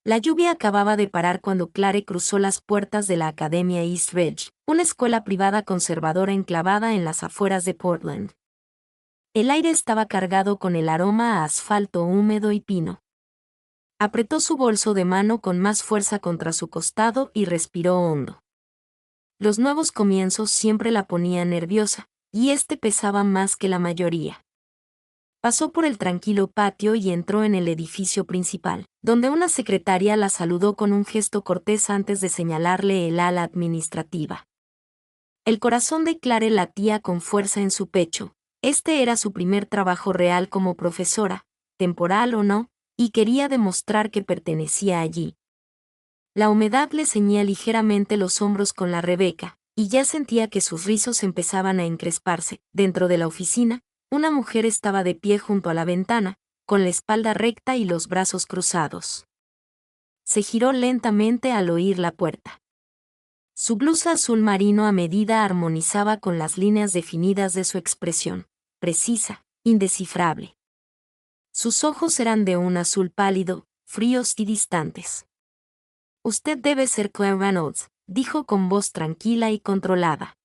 La lluvia acababa de parar cuando Clare cruzó las puertas de la Academia East Ridge, una escuela privada conservadora enclavada en las afueras de Portland. El aire estaba cargado con el aroma a asfalto húmedo y pino. Apretó su bolso de mano con más fuerza contra su costado y respiró hondo. Los nuevos comienzos siempre la ponían nerviosa, y este pesaba más que la mayoría. Pasó por el tranquilo patio y entró en el edificio principal, donde una secretaria la saludó con un gesto cortés antes de señalarle el ala administrativa. El corazón de Clare latía con fuerza en su pecho. Este era su primer trabajo real como profesora, temporal o no, y quería demostrar que pertenecía allí. La humedad le ceñía ligeramente los hombros con la rebeca, y ya sentía que sus rizos empezaban a encresparse. Dentro de la oficina, una mujer estaba de pie junto a la ventana, con la espalda recta y los brazos cruzados. Se giró lentamente al oír la puerta. Su blusa azul marino a medida armonizaba con las líneas definidas de su expresión, precisa, indescifrable. Sus ojos eran de un azul pálido, fríos y distantes. «Usted debe ser Claire Reynolds», dijo con voz tranquila y controlada.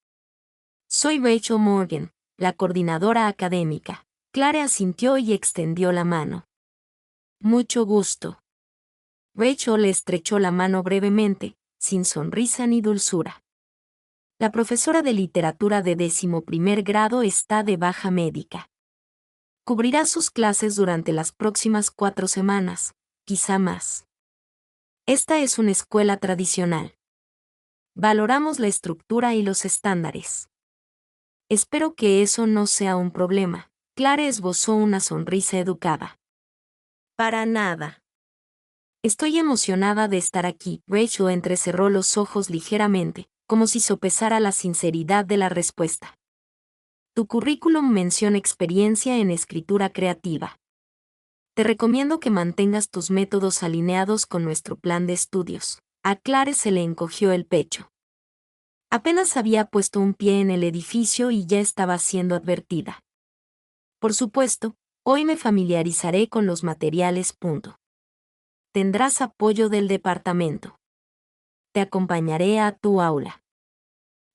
«Soy Rachel Morgan, la coordinadora académica». Clare asintió y extendió la mano. «Mucho gusto». Rachel le estrechó la mano brevemente, sin sonrisa ni dulzura. «La profesora de literatura de 11º grado está de baja médica. Cubrirá sus clases durante las próximas 4 semanas, quizá más. Esta es una escuela tradicional. Valoramos la estructura y los estándares. Espero que eso no sea un problema». Clare esbozó una sonrisa educada. «Para nada. Estoy emocionada de estar aquí». Rachel entrecerró los ojos ligeramente, como si sopesara la sinceridad de la respuesta. «Tu currículum menciona experiencia en escritura creativa. Te recomiendo que mantengas tus métodos alineados con nuestro plan de estudios». A Clare se le encogió el pecho. Apenas había puesto un pie en el edificio y ya estaba siendo advertida. «Por supuesto, hoy me familiarizaré con los materiales. Tendrás apoyo del departamento. Te acompañaré a tu aula».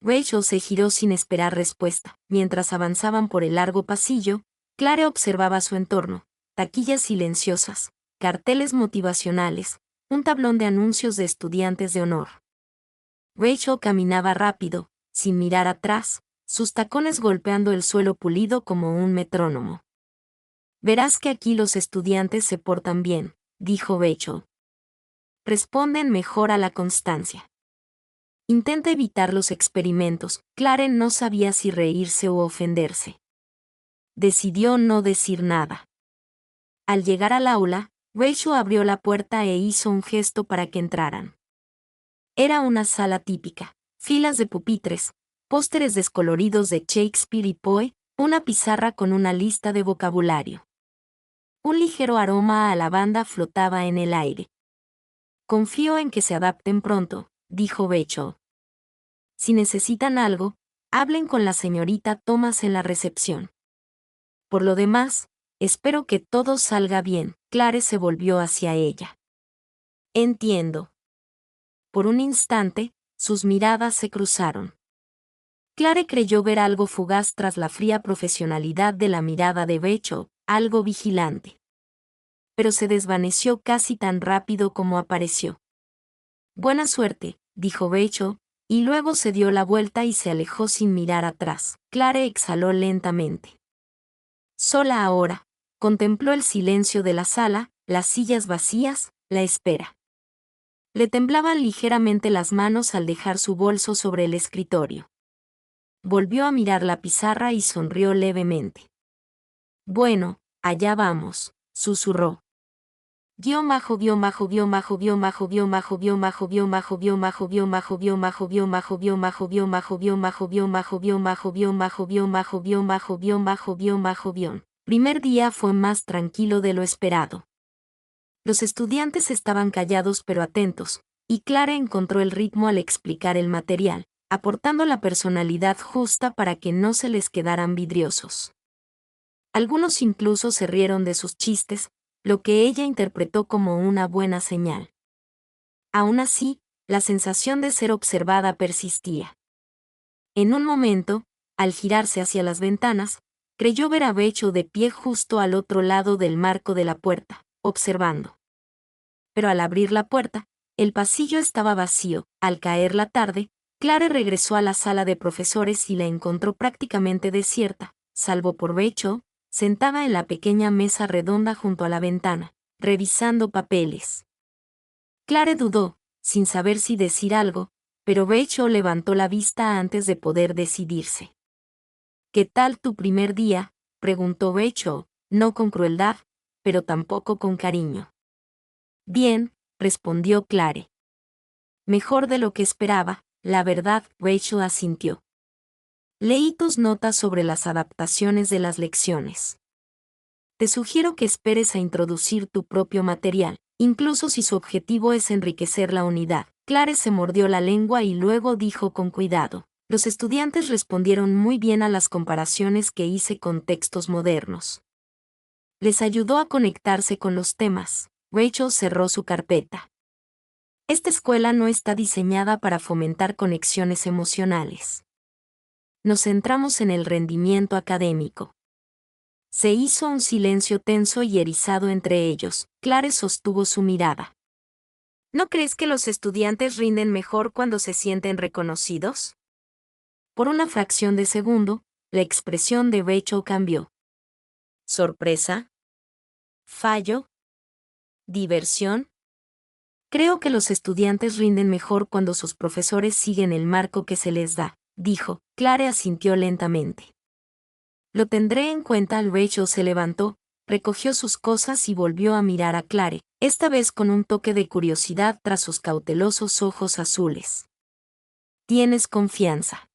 Rachel se giró sin esperar respuesta. Mientras avanzaban por el largo pasillo, Clare observaba su entorno: taquillas silenciosas, carteles motivacionales, un tablón de anuncios de estudiantes de honor. Rachel caminaba rápido, sin mirar atrás, sus tacones golpeando el suelo pulido como un metrónomo. «Verás que aquí los estudiantes se portan bien», dijo Rachel. «Responden mejor a la constancia. Intenta evitar los experimentos». Clare no sabía si reírse o ofenderse. Decidió no decir nada. Al llegar al aula, Rachel abrió la puerta e hizo un gesto para que entraran. Era una sala típica: filas de pupitres, pósteres descoloridos de Shakespeare y Poe, una pizarra con una lista de vocabulario. Un ligero aroma a lavanda flotaba en el aire. «Confío en que se adapten pronto», dijo Rachel. «Si necesitan algo, hablen con la señorita Thomas en la recepción. Por lo demás, espero que todo salga bien». Clare se volvió hacia ella. «Entiendo». Por un instante, sus miradas se cruzaron. Clare creyó ver algo fugaz tras la fría profesionalidad de la mirada de Rachel, algo vigilante. Pero se desvaneció casi tan rápido como apareció. «Buena suerte», dijo Rachel, y luego se dio la vuelta y se alejó sin mirar atrás. Clare exhaló lentamente. Sola ahora, contempló el silencio de la sala, las sillas vacías, la espera. Le temblaban ligeramente las manos al dejar su bolso sobre el escritorio. Volvió a mirar la pizarra y sonrió levemente. «Bueno, allá vamos», susurró. Primer día fue más tranquilo de lo esperado. Los estudiantes estaban callados pero atentos, y Clare encontró el ritmo al explicar el material, aportando la personalidad justa para que no se les quedaran vidriosos. Algunos incluso se rieron de sus chistes, lo que ella interpretó como una buena señal. Aún así, la sensación de ser observada persistía. En un momento, al girarse hacia las ventanas, creyó ver a Rachel de pie justo al otro lado del marco de la puerta, observando. Pero al abrir la puerta, el pasillo estaba vacío. Al caer la tarde, Clare regresó a la sala de profesores y la encontró prácticamente desierta, salvo por Rachel, sentada en la pequeña mesa redonda junto a la ventana, revisando papeles. Clare dudó, sin saber si decir algo, pero Rachel levantó la vista antes de poder decidirse. ¿Qué tal tu primer día?, preguntó Rachel, no con crueldad, pero tampoco con cariño. Bien, respondió Clare. Mejor de lo que esperaba, la verdad, Rachel asintió. Leí tus notas sobre las adaptaciones de las lecciones. Te sugiero que esperes a introducir tu propio material, incluso si su objetivo es enriquecer la unidad. Clare se mordió la lengua y luego dijo con cuidado. Los estudiantes respondieron muy bien a las comparaciones que hice con textos modernos. Les ayudó a conectarse con los temas. Rachel cerró su carpeta. Esta escuela no está diseñada para fomentar conexiones emocionales. Nos centramos en el rendimiento académico. Se hizo un silencio tenso y erizado entre ellos. Clare sostuvo su mirada. ¿No crees que los estudiantes rinden mejor cuando se sienten reconocidos? Por una fracción de segundo, la expresión de Rachel cambió. ¿Sorpresa? ¿Fallo? ¿Diversión? Creo que los estudiantes rinden mejor cuando sus profesores siguen el marco que se les da, dijo. Clare asintió lentamente. Lo tendré en cuenta. Rachel se levantó, recogió sus cosas y volvió a mirar a Clare, esta vez con un toque de curiosidad tras sus cautelosos ojos azules. Tienes confianza.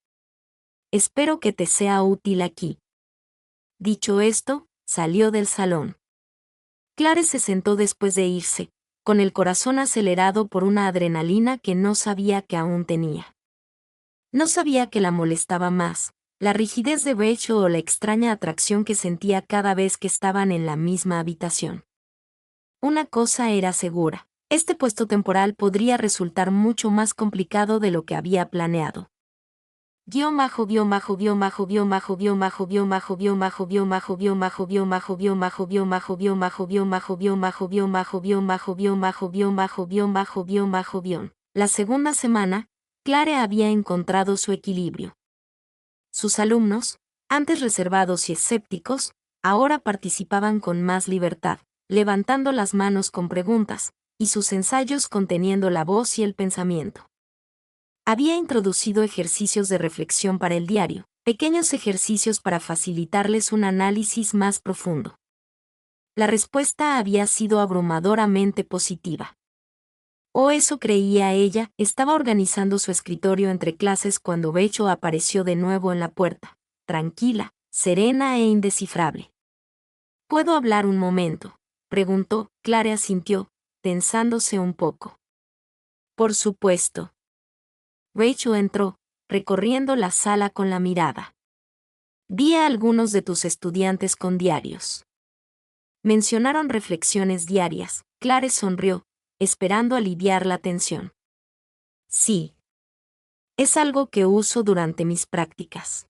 Espero que te sea útil aquí. Dicho esto, salió del salón. Clare se sentó después de irse, con el corazón acelerado por una adrenalina que no sabía que aún tenía. No sabía que la molestaba más, la rigidez de Rachel o la extraña atracción que sentía cada vez que estaban en la misma habitación. Una cosa era segura, este puesto temporal podría resultar mucho más complicado de lo que había planeado. La segunda semana, Clare había encontrado su equilibrio. Sus alumnos, antes reservados y escépticos, ahora participaban con más libertad, levantando las manos con preguntas, y sus ensayos conteniendo la voz y el pensamiento. Había introducido ejercicios de reflexión para el diario, pequeños ejercicios para facilitarles un análisis más profundo. La respuesta había sido abrumadoramente positiva. O eso creía ella. Estaba organizando su escritorio entre clases cuando Rachel apareció de nuevo en la puerta, tranquila, serena e indescifrable. ¿Puedo hablar un momento?, preguntó. Clare asintió, tensándose un poco. Por supuesto. Rachel entró, recorriendo la sala con la mirada. Vi a algunos de tus estudiantes con diarios. Mencionaron reflexiones diarias. Clare sonrió, esperando aliviar la tensión. Sí. Es algo que uso durante mis prácticas.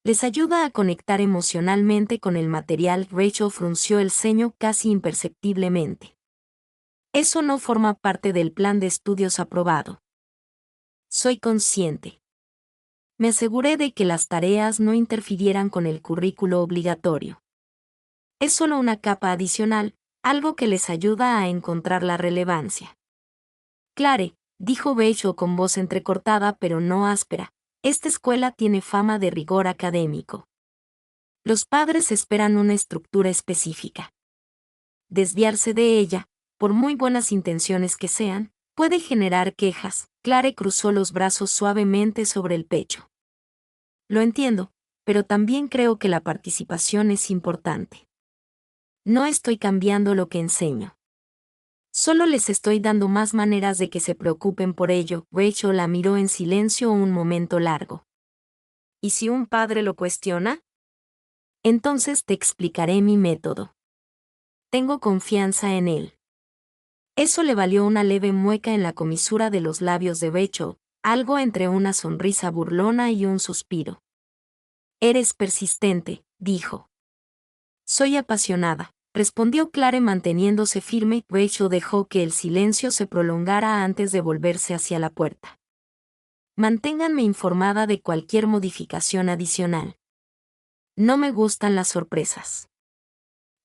Les ayuda a conectar emocionalmente con el material. Rachel frunció el ceño casi imperceptiblemente. Eso no forma parte del plan de estudios aprobado. Soy consciente. Me aseguré de que las tareas no interfirieran con el currículo obligatorio. Es solo una capa adicional, algo que les ayuda a encontrar la relevancia. Clare, dijo Rachel con voz entrecortada pero no áspera, esta escuela tiene fama de rigor académico. Los padres esperan una estructura específica. Desviarse de ella, por muy buenas intenciones que sean, puede generar quejas. Clare cruzó los brazos suavemente sobre el pecho. Lo entiendo, pero también creo que la participación es importante. No estoy cambiando lo que enseño. Solo les estoy dando más maneras de que se preocupen por ello. Rachel la miró en silencio un momento largo. ¿Y si un padre lo cuestiona? Entonces te explicaré mi método. Tengo confianza en él. Eso le valió una leve mueca en la comisura de los labios de Rachel, algo entre una sonrisa burlona y un suspiro. Eres persistente, dijo. Soy apasionada, respondió Clare manteniéndose firme. Rachel dejó que el silencio se prolongara antes de volverse hacia la puerta. Manténganme informada de cualquier modificación adicional. No me gustan las sorpresas.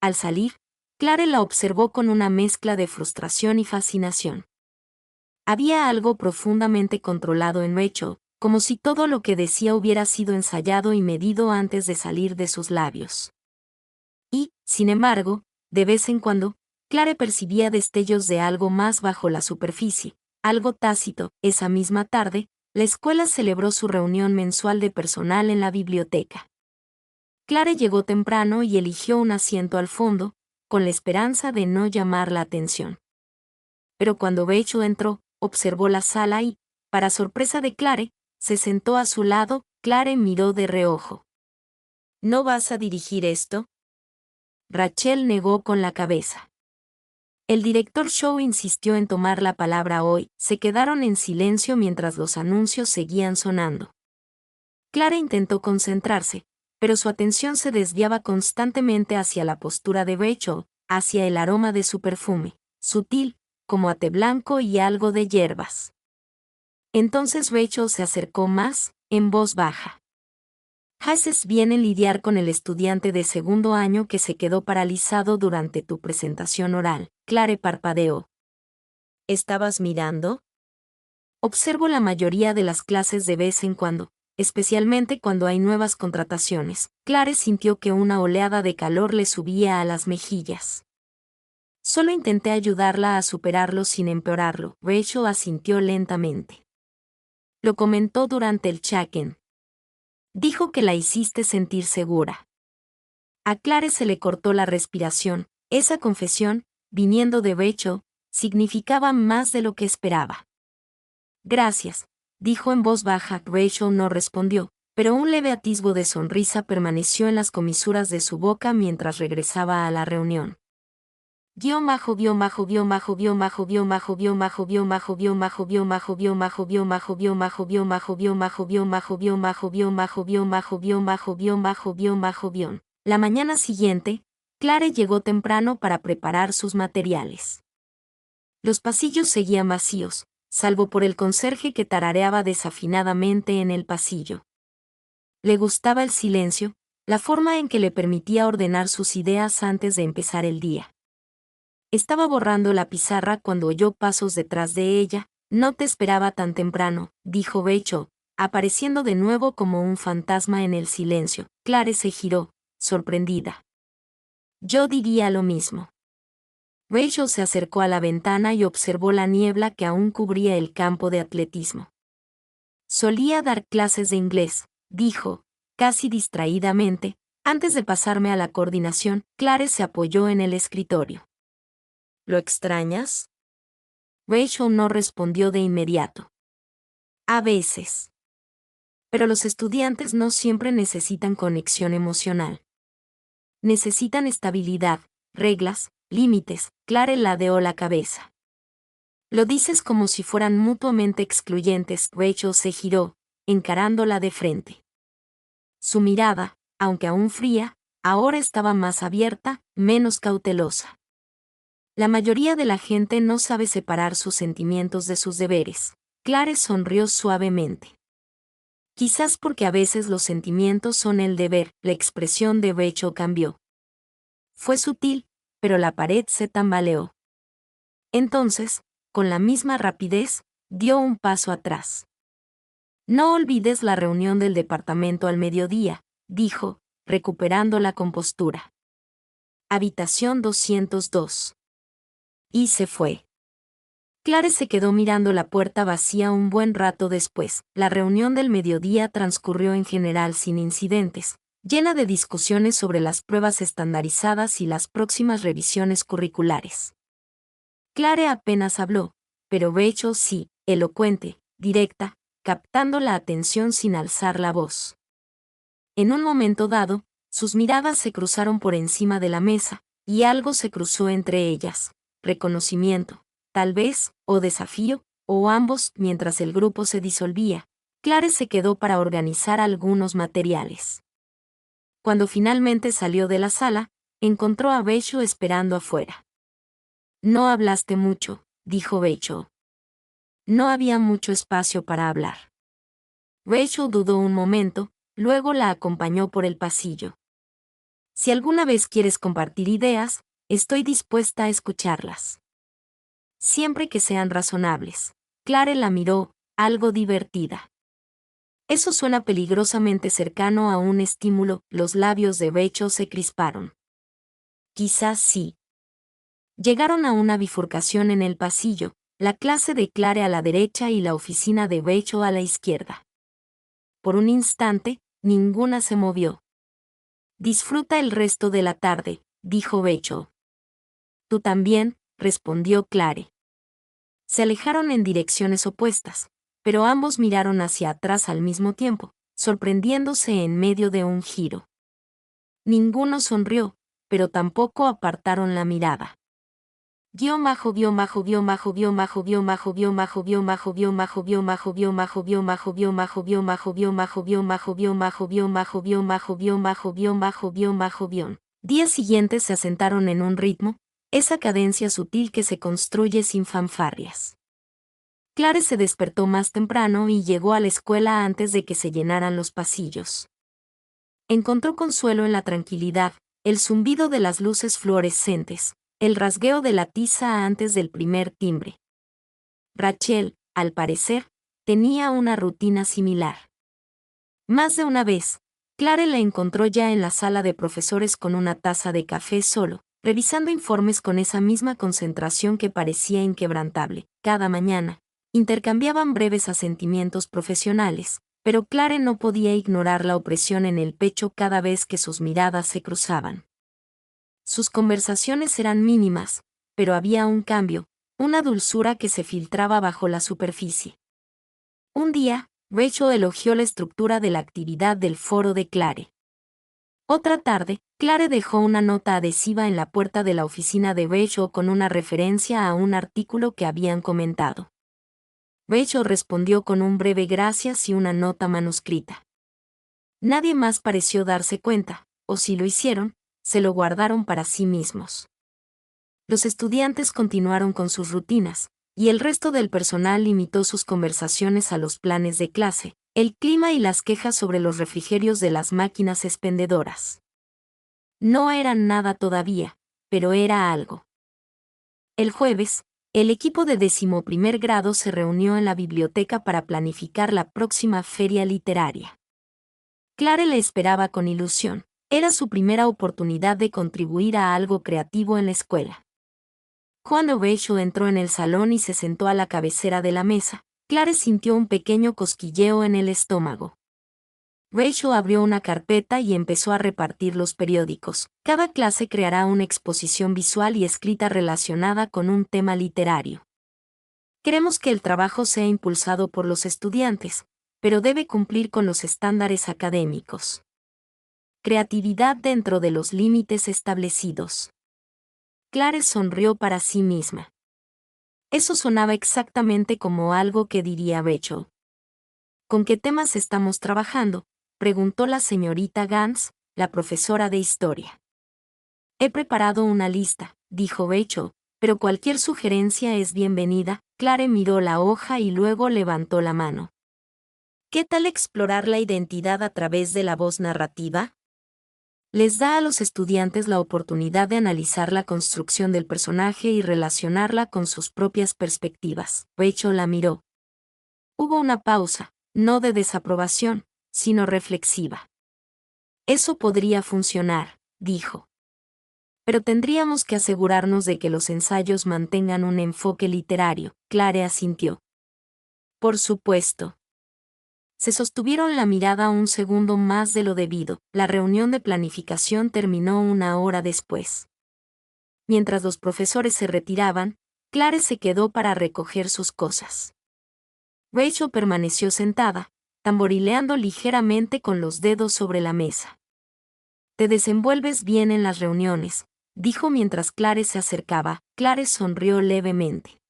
Al salir, Clare la observó con una mezcla de frustración y fascinación. Había algo profundamente controlado en Rachel, como si todo lo que decía hubiera sido ensayado y medido antes de salir de sus labios. Y, sin embargo, de vez en cuando, Clare percibía destellos de algo más bajo la superficie, algo tácito. Esa misma tarde, la escuela celebró su reunión mensual de personal en la biblioteca. Clare llegó temprano y eligió un asiento al fondo, con la esperanza de no llamar la atención. Pero cuando Rachel entró, observó la sala y, para sorpresa de Clare, se sentó a su lado. Clare miró de reojo. ¿No vas a dirigir esto? Rachel negó con la cabeza. El director Shaw insistió en tomar la palabra hoy. Se quedaron en silencio mientras los anuncios seguían sonando. Clare intentó concentrarse, pero su atención se desviaba constantemente hacia la postura de Rachel, hacia el aroma de su perfume, sutil, como a té blanco y algo de hierbas. Entonces Rachel se acercó más, en voz baja. ¿Haces bien en lidiar con el estudiante de segundo año que se quedó paralizado durante tu presentación oral? Clare parpadeó. ¿Estabas mirando? Observo la mayoría de las clases de vez en cuando, especialmente cuando hay nuevas contrataciones. Clare sintió que una oleada de calor le subía a las mejillas. Solo intenté ayudarla a superarlo sin empeorarlo. Rachel asintió lentamente. Lo comentó durante el check-in. Dijo que la hiciste sentir segura. A Clare se le cortó la respiración. Esa confesión, viniendo de Rachel, significaba más de lo que esperaba. Gracias, dijo en voz baja. Rachel no respondió, pero un leve atisbo de sonrisa permaneció en las comisuras de su boca mientras regresaba a la reunión. La mañana siguiente, Clare llegó temprano para preparar sus materiales. Los pasillos seguían vacíos, salvo por el conserje que tarareaba desafinadamente en el pasillo. Le gustaba el silencio, la forma en que le permitía ordenar sus ideas antes de empezar el día. Estaba borrando la pizarra cuando oyó pasos detrás de ella. No te esperaba tan temprano, dijo Rachel, apareciendo de nuevo como un fantasma en el silencio. Clare se giró, sorprendida. Yo diría lo mismo. Rachel se acercó a la ventana y observó la niebla que aún cubría el campo de atletismo. Solía dar clases de inglés, dijo, casi distraídamente. Antes de pasarme a la coordinación, Clare se apoyó en el escritorio. ¿Lo extrañas? Rachel no respondió de inmediato. A veces. Pero los estudiantes no siempre necesitan conexión emocional. Necesitan estabilidad, reglas, límites. Clare ladeó la cabeza. Lo dices como si fueran mutuamente excluyentes. Rachel se giró, encarándola de frente. Su mirada, aunque aún fría, ahora estaba más abierta, menos cautelosa. La mayoría de la gente no sabe separar sus sentimientos de sus deberes. Clare sonrió suavemente. Quizás porque a veces los sentimientos son el deber. La expresión de Rachel cambió. Fue sutil, pero la pared se tambaleó. Entonces, con la misma rapidez, dio un paso atrás. No olvides la reunión del departamento al mediodía, dijo, recuperando la compostura. Habitación 202. Y se fue. Clare se quedó mirando la puerta vacía un buen rato después. La reunión del mediodía transcurrió en general sin incidentes, llena de discusiones sobre las pruebas estandarizadas y las próximas revisiones curriculares. Clare apenas habló, pero Rachel sí, elocuente, directa, captando la atención sin alzar la voz. En un momento dado, sus miradas se cruzaron por encima de la mesa, y algo se cruzó entre ellas. Reconocimiento, tal vez, o desafío, o ambos. Mientras el grupo se disolvía, Clare se quedó para organizar algunos materiales. Cuando finalmente salió de la sala, encontró a Rachel esperando afuera. No hablaste mucho, dijo Rachel. No había mucho espacio para hablar. Rachel dudó un momento, luego la acompañó por el pasillo. Si alguna vez quieres compartir ideas, estoy dispuesta a escucharlas. Siempre que sean razonables. Clare la miró, algo divertida. Eso suena peligrosamente cercano a un estímulo. Los labios de Rachel se crisparon. Quizás sí. Llegaron a una bifurcación en el pasillo, la clase de Clare a la derecha y la oficina de Rachel a la izquierda. Por un instante, ninguna se movió. Disfruta el resto de la tarde, dijo Rachel. Tú también, respondió Clare. Se alejaron en direcciones opuestas, pero ambos miraron hacia atrás al mismo tiempo, sorprendiéndose en medio de un giro. Ninguno sonrió, pero tampoco apartaron la mirada. Días siguientes se asentaron en un ritmo, esa cadencia sutil que se construye sin fanfarrias. Clare se despertó más temprano y llegó a la escuela antes de que se llenaran los pasillos. Encontró consuelo en la tranquilidad, el zumbido de las luces fluorescentes, el rasgueo de la tiza antes del primer timbre. Rachel, al parecer, tenía una rutina similar. Más de una vez, Clare la encontró ya en la sala de profesores con una taza de café solo, revisando informes con esa misma concentración que parecía inquebrantable. Cada mañana, intercambiaban breves asentimientos profesionales, pero Clare no podía ignorar la opresión en el pecho cada vez que sus miradas se cruzaban. Sus conversaciones eran mínimas, pero había un cambio, una dulzura que se filtraba bajo la superficie. Un día, Rachel elogió la estructura de la actividad del foro de Clare. Otra tarde, Clare dejó una nota adhesiva en la puerta de la oficina de Rachel con una referencia a un artículo que habían comentado. Rachel respondió con un breve gracias y una nota manuscrita. Nadie más pareció darse cuenta, o si lo hicieron, se lo guardaron para sí mismos. Los estudiantes continuaron con sus rutinas, y el resto del personal limitó sus conversaciones a los planes de clase, el clima y las quejas sobre los refrigerios de las máquinas expendedoras. No eran nada todavía, pero era algo. El jueves, el equipo de 11º grado se reunió en la biblioteca para planificar la próxima feria literaria. Clare le esperaba con ilusión. Era su primera oportunidad de contribuir a algo creativo en la escuela. Cuando Rachel entró en el salón y se sentó a la cabecera de la mesa, Clare sintió un pequeño cosquilleo en el estómago. Rachel abrió una carpeta y empezó a repartir los periódicos. Cada clase creará una exposición visual y escrita relacionada con un tema literario. Queremos que el trabajo sea impulsado por los estudiantes, pero debe cumplir con los estándares académicos. Creatividad dentro de los límites establecidos. Clare sonrió para sí misma. Eso sonaba exactamente como algo que diría Rachel. ¿Con qué temas estamos trabajando?, preguntó la señorita Gans, la profesora de historia. He preparado una lista, dijo Rachel, pero cualquier sugerencia es bienvenida. Clare miró la hoja y luego levantó la mano. ¿Qué tal explorar la identidad a través de la voz narrativa? Les da a los estudiantes la oportunidad de analizar la construcción del personaje y relacionarla con sus propias perspectivas. Rachel la miró. Hubo una pausa, no de desaprobación, sino reflexiva. Eso podría funcionar, dijo. Pero tendríamos que asegurarnos de que los ensayos mantengan un enfoque literario. Clare asintió. Por supuesto. Se sostuvieron la mirada un segundo más de lo debido. La reunión de planificación terminó una hora después. Mientras los profesores se retiraban, Clare se quedó para recoger sus cosas. Rachel permaneció sentada, tamborileando ligeramente con los dedos sobre la mesa. Te desenvuelves bien en las reuniones, dijo mientras Clare se acercaba. Clare sonrió levemente.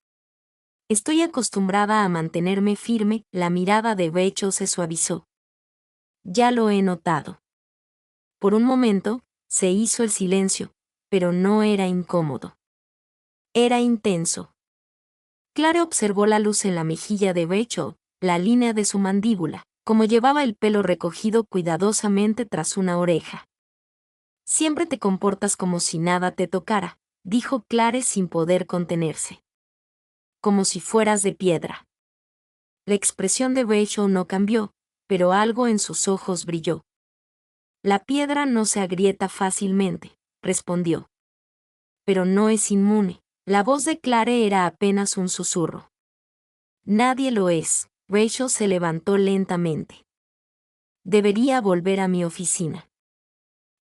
Estoy acostumbrada a mantenerme firme, la mirada de Rachel se suavizó. Ya lo he notado. Por un momento, se hizo el silencio, pero no era incómodo. Era intenso. Clare observó la luz en la mejilla de Rachel, la línea de su mandíbula, como llevaba el pelo recogido cuidadosamente tras una oreja. Siempre te comportas como si nada te tocara, dijo Clare sin poder contenerse. Como si fueras de piedra. La expresión de Rachel no cambió, pero algo en sus ojos brilló. La piedra no se agrieta fácilmente, respondió. Pero no es inmune. La voz de Clare era apenas un susurro. Nadie lo es. Rachel se levantó lentamente. Debería volver a mi oficina.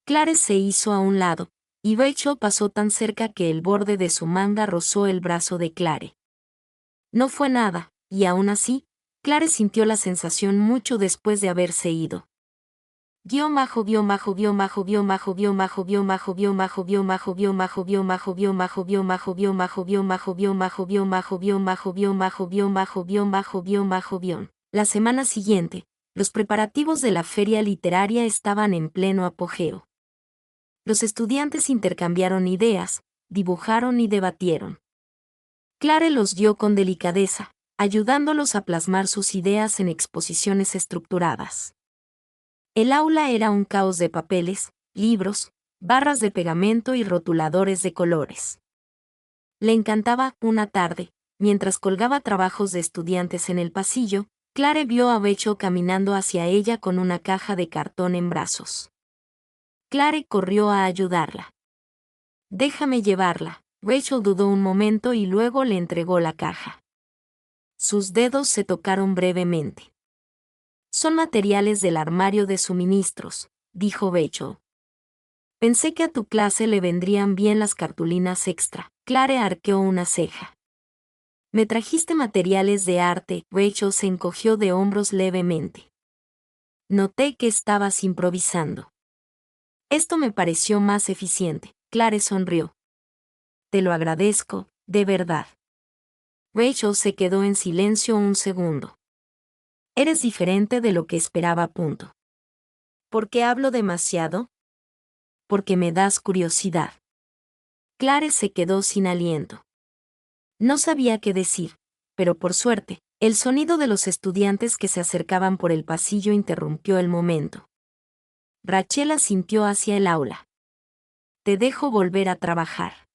Clare se hizo a un lado, y Rachel pasó tan cerca que el borde de su manga rozó el brazo de Clare. No fue nada, y aún así, Clare sintió la sensación mucho después de haberse ido. La semana siguiente, los preparativos de la feria literaria estaban en pleno apogeo. Los estudiantes intercambiaron ideas, dibujaron y debatieron. Clare los guió con delicadeza, ayudándolos a plasmar sus ideas en exposiciones estructuradas. El aula era un caos de papeles, libros, barras de pegamento y rotuladores de colores. Le encantaba, una tarde, mientras colgaba trabajos de estudiantes en el pasillo, Clare vio a Rachel caminando hacia ella con una caja de cartón en brazos. Clare corrió a ayudarla. Déjame llevarla. Rachel dudó un momento y luego le entregó la caja. Sus dedos se tocaron brevemente. Son materiales del armario de suministros, dijo Rachel. Pensé que a tu clase le vendrían bien las cartulinas extra. Clare arqueó una ceja. Me trajiste materiales de arte. Rachel se encogió de hombros levemente. Noté que estabas improvisando. Esto me pareció más eficiente. Clare sonrió. Te lo agradezco, de verdad. Rachel se quedó en silencio un segundo. Eres diferente de lo que esperaba. ¿Por qué hablo demasiado? Porque me das curiosidad. Clare se quedó sin aliento. No sabía qué decir, pero por suerte, el sonido de los estudiantes que se acercaban por el pasillo interrumpió el momento. Rachel asintió hacia el aula. Te dejo volver a trabajar.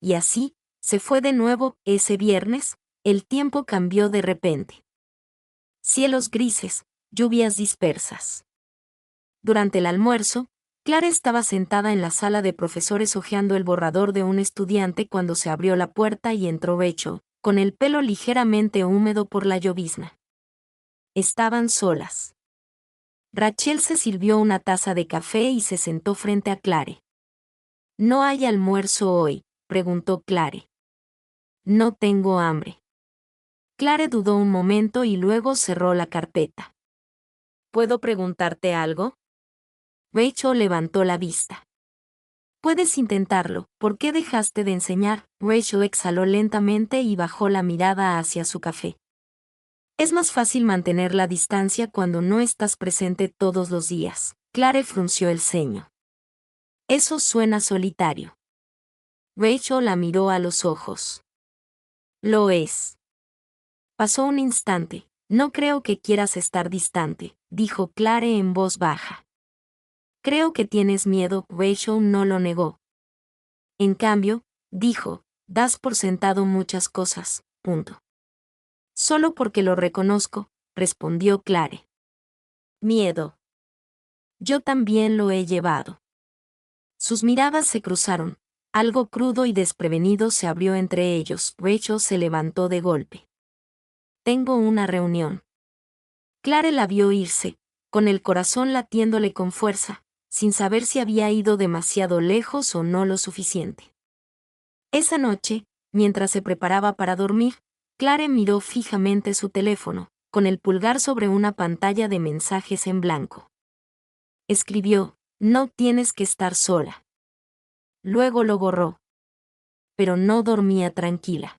Y así, se fue de nuevo. Ese viernes, el tiempo cambió de repente. Cielos grises, lluvias dispersas. Durante el almuerzo, Clara estaba sentada en la sala de profesores hojeando el borrador de un estudiante cuando se abrió la puerta y entró Rachel, con el pelo ligeramente húmedo por la llovizna. Estaban solas. Rachel se sirvió una taza de café y se sentó frente a Clare. ¿No hay almuerzo hoy?, preguntó Clare. No tengo hambre. Clare dudó un momento y luego cerró la carpeta. ¿Puedo preguntarte algo? Rachel levantó la vista. Puedes intentarlo. ¿Por qué dejaste de enseñar? Rachel exhaló lentamente y bajó la mirada hacia su café. Es más fácil mantener la distancia cuando no estás presente todos los días. Clare frunció el ceño. Eso suena solitario. Rachel la miró a los ojos. Lo es. Pasó un instante. No creo que quieras estar distante, dijo Clare en voz baja. Creo que tienes miedo. Rachel no lo negó. En cambio, dijo, das por sentado muchas cosas. Solo porque lo reconozco, respondió Clare. Miedo. Yo también lo he llevado. Sus miradas se cruzaron. Algo crudo y desprevenido se abrió entre ellos. Rachel se levantó de golpe. Tengo una reunión. Clare la vio irse, con el corazón latiéndole con fuerza, sin saber si había ido demasiado lejos o no lo suficiente. Esa noche, mientras se preparaba para dormir, Clare miró fijamente su teléfono, con el pulgar sobre una pantalla de mensajes en blanco. Escribió, no tienes que estar sola. Luego lo borró. Pero no dormía tranquila.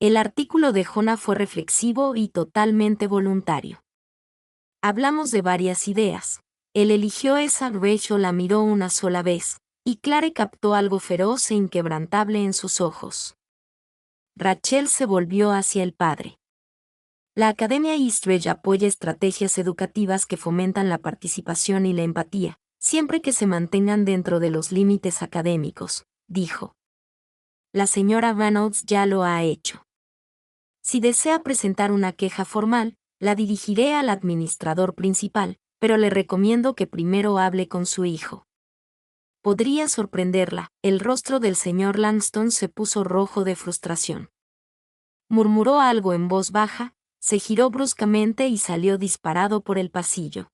El artículo de Jonah fue reflexivo y totalmente voluntario. Hablamos de varias ideas. Él eligió esa, Rachel la miró una sola vez, y Clare captó algo feroz e inquebrantable en sus ojos. Rachel se volvió hacia el padre. La Academia Eastridge apoya estrategias educativas que fomentan la participación y la empatía, siempre que se mantengan dentro de los límites académicos, dijo. La señora Reynolds ya lo ha hecho. Si desea presentar una queja formal, la dirigiré al administrador principal, pero le recomiendo que primero hable con su hijo. Podría sorprenderla. El rostro del señor Langston se puso rojo de frustración. Murmuró algo en voz baja, se giró bruscamente y salió disparado por el pasillo.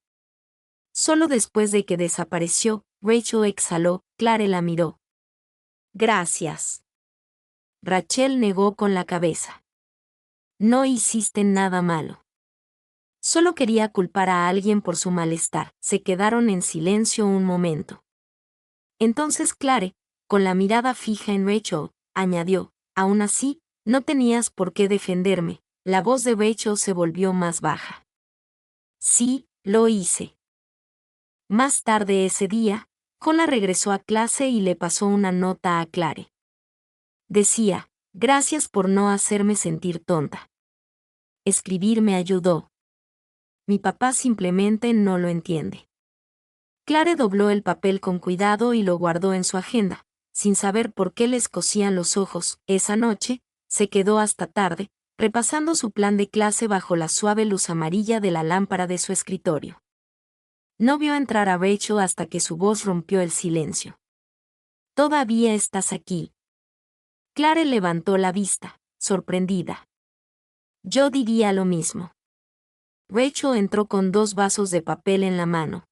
Solo después de que desapareció, Rachel exhaló. Clare la miró. Gracias. Rachel negó con la cabeza. No hiciste nada malo. Solo quería culpar a alguien por su malestar. Se quedaron en silencio un momento. Entonces Clare, con la mirada fija en Rachel, añadió, aún así, no tenías por qué defenderme. La voz de Rachel se volvió más baja. Sí, lo hice. Más tarde ese día, Jonah regresó a clase y le pasó una nota a Clare. Decía, gracias por no hacerme sentir tonta. Escribir me ayudó. Mi papá simplemente no lo entiende. Clare dobló el papel con cuidado y lo guardó en su agenda, sin saber por qué le escocían los ojos. Esa noche, se quedó hasta tarde, repasando su plan de clase bajo la suave luz amarilla de la lámpara de su escritorio. No vio entrar a Rachel hasta que su voz rompió el silencio. ¿Todavía estás aquí? Clare levantó la vista, sorprendida. Yo diría lo mismo. Rachel entró con 2 vasos de papel en la mano.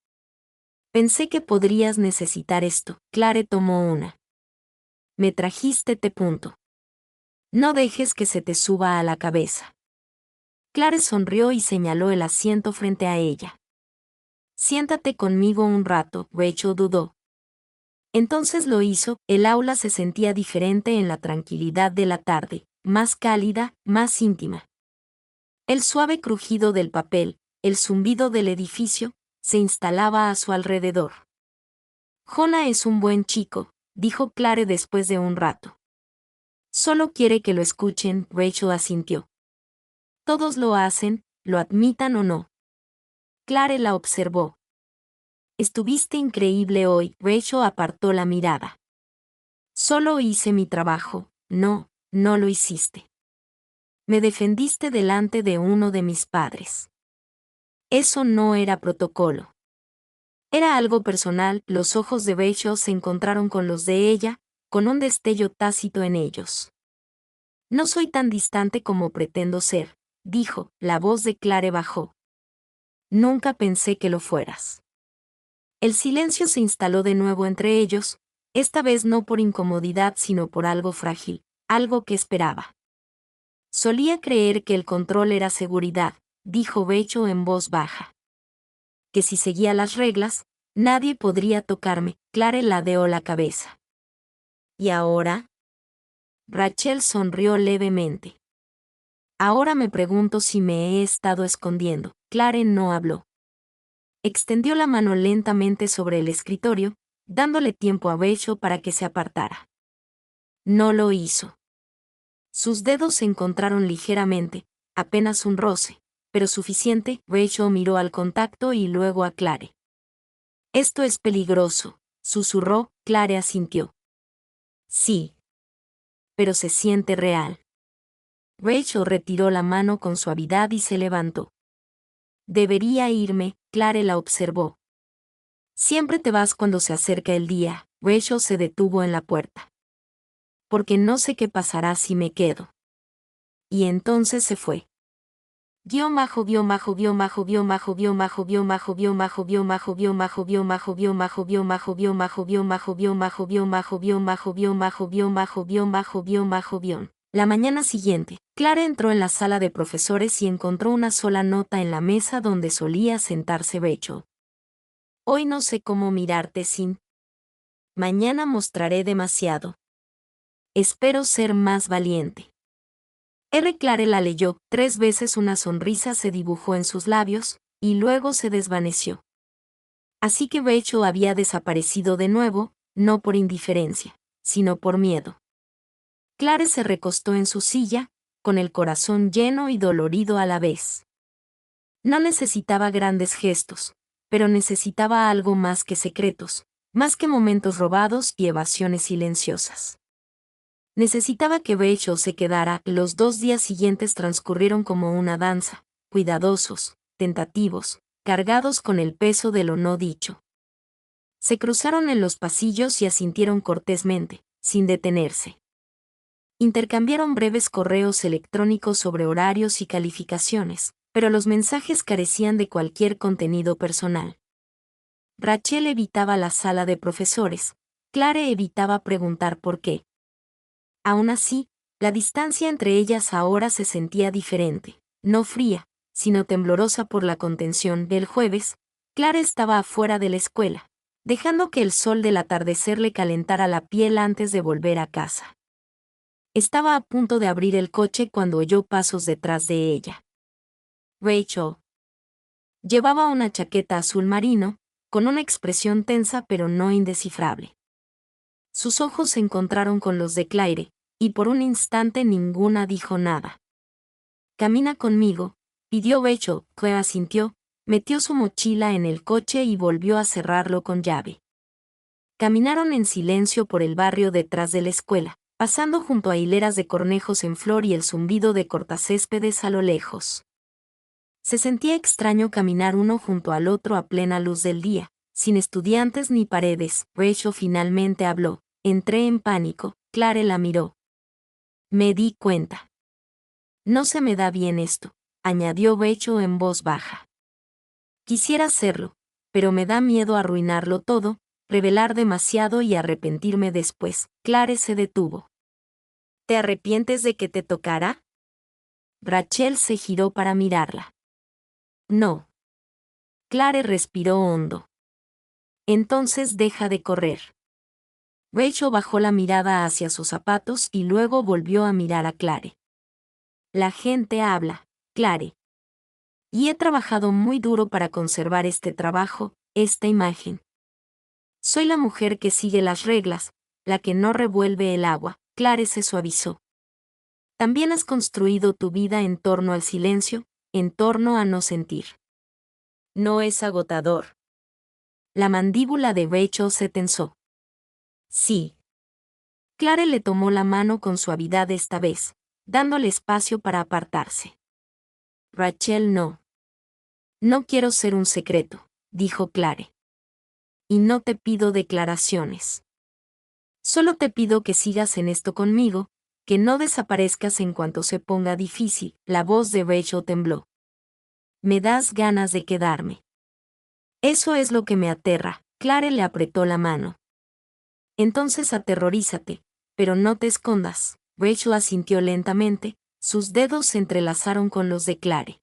Pensé que podrías necesitar esto. Clare tomó una. Me trajiste té. No dejes que se te suba a la cabeza. Clare sonrió y señaló el asiento frente a ella. Siéntate conmigo un rato. Rachel dudó. Entonces lo hizo. El aula se sentía diferente en la tranquilidad de la tarde, más cálida, más íntima. El suave crujido del papel, el zumbido del edificio, se instalaba a su alrededor. Jonah es un buen chico, dijo Clare después de un rato. Solo quiere que lo escuchen. Rachel asintió. Todos lo hacen, lo admitan o no. Clare la observó. Estuviste increíble hoy. Rachel apartó la mirada. Solo hice mi trabajo. No, no lo hiciste. Me defendiste delante de uno de mis padres. Eso no era protocolo. Era algo personal. Los ojos de Rachel se encontraron con los de ella, con un destello tácito en ellos. No soy tan distante como pretendo ser, dijo. La voz de Clare bajó. Nunca pensé que lo fueras. El silencio se instaló de nuevo entre ellos, esta vez no por incomodidad sino por algo frágil, algo que esperaba. Solía creer que el control era seguridad, dijo Rachel en voz baja. Que si seguía las reglas, nadie podría tocarme. Clare ladeó la cabeza. ¿Y ahora? Rachel sonrió levemente. Ahora me pregunto si me he estado escondiendo. Clare no habló. Extendió la mano lentamente sobre el escritorio, dándole tiempo a Rachel para que se apartara. No lo hizo. Sus dedos se encontraron ligeramente, apenas un roce, pero suficiente. Rachel miró al contacto y luego a Clare. Esto es peligroso, susurró. Clare asintió. Sí. Pero se siente real. Rachel retiró la mano con suavidad y se levantó. Debería irme. Clare la observó. Siempre te vas cuando se acerca el día. Rachel se detuvo en la puerta. Porque no sé qué pasará si me quedo. Y entonces se fue. La mañana siguiente, Clara entró en la sala de profesores y encontró una sola nota en la mesa donde solía sentarse Rachel. Hoy no sé cómo mirarte sin. Mañana mostraré demasiado. Espero ser más valiente. Clare la leyó 3 veces, una sonrisa se dibujó en sus labios, y luego se desvaneció. Así que Rachel había desaparecido de nuevo, no por indiferencia, sino por miedo. Clare se recostó en su silla, con el corazón lleno y dolorido a la vez. No necesitaba grandes gestos, pero necesitaba algo más que secretos, más que momentos robados y evasiones silenciosas. Necesitaba que Rachel se quedara. Los 2 días siguientes transcurrieron como una danza, cuidadosos, tentativos, cargados con el peso de lo no dicho. Se cruzaron en los pasillos y asintieron cortésmente, sin detenerse. Intercambiaron breves correos electrónicos sobre horarios y calificaciones, pero los mensajes carecían de cualquier contenido personal. Rachel evitaba la sala de profesores, Clare evitaba preguntar por qué. Aún así, la distancia entre ellas ahora se sentía diferente, no fría, sino temblorosa por la contención. Del jueves, Clare estaba afuera de la escuela, dejando que el sol del atardecer le calentara la piel antes de volver a casa. Estaba a punto de abrir el coche cuando oyó pasos detrás de ella. Rachel. Llevaba una chaqueta azul marino, con una expresión tensa pero no indescifrable. Sus ojos se encontraron con los de Claire, y por un instante ninguna dijo nada. «Camina conmigo», pidió Rachel. Claire asintió, metió su mochila en el coche y volvió a cerrarlo con llave. Caminaron en silencio por el barrio detrás de la escuela, pasando junto a hileras de cornejos en flor y el zumbido de cortacéspedes a lo lejos. Se sentía extraño caminar uno junto al otro a plena luz del día, sin estudiantes ni paredes. Rachel finalmente habló. Entré en pánico. Clare la miró. Me di cuenta. No se me da bien esto, añadió Rachel en voz baja. Quisiera hacerlo, pero me da miedo arruinarlo todo, revelar demasiado y arrepentirme después. Clare se detuvo. ¿Te arrepientes de que te tocara? Rachel se giró para mirarla. No. Clare respiró hondo. Entonces deja de correr. Rachel bajó la mirada hacia sus zapatos y luego volvió a mirar a Clare. La gente habla, Clare. Y he trabajado muy duro para conservar este trabajo, esta imagen. Soy la mujer que sigue las reglas, la que no revuelve el agua. Clare se suavizó. También has construido tu vida en torno al silencio, en torno a no sentir. ¿No es agotador? La mandíbula de Rachel se tensó. Sí. Clare le tomó la mano con suavidad esta vez, dándole espacio para apartarse. Rachel no. No quiero ser un secreto, dijo Clare. Y no te pido declaraciones. Solo te pido que sigas en esto conmigo, que no desaparezcas en cuanto se ponga difícil. La voz de Rachel tembló. Me das ganas de quedarme. Eso es lo que me aterra. Clare le apretó la mano. Entonces aterrorízate, pero no te escondas. Rachel asintió lentamente, sus dedos se entrelazaron con los de Clare.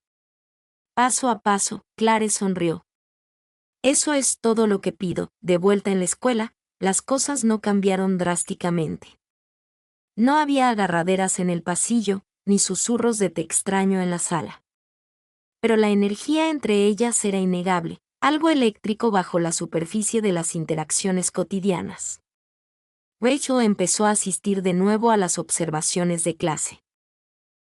Paso a paso, Clare sonrió. Eso es todo lo que pido. De vuelta en la escuela, las cosas no cambiaron drásticamente. No había agarraderas en el pasillo, ni susurros de te extraño en la sala. Pero la energía entre ellas era innegable, algo eléctrico bajo la superficie de las interacciones cotidianas. Rachel empezó a asistir de nuevo a las observaciones de clase.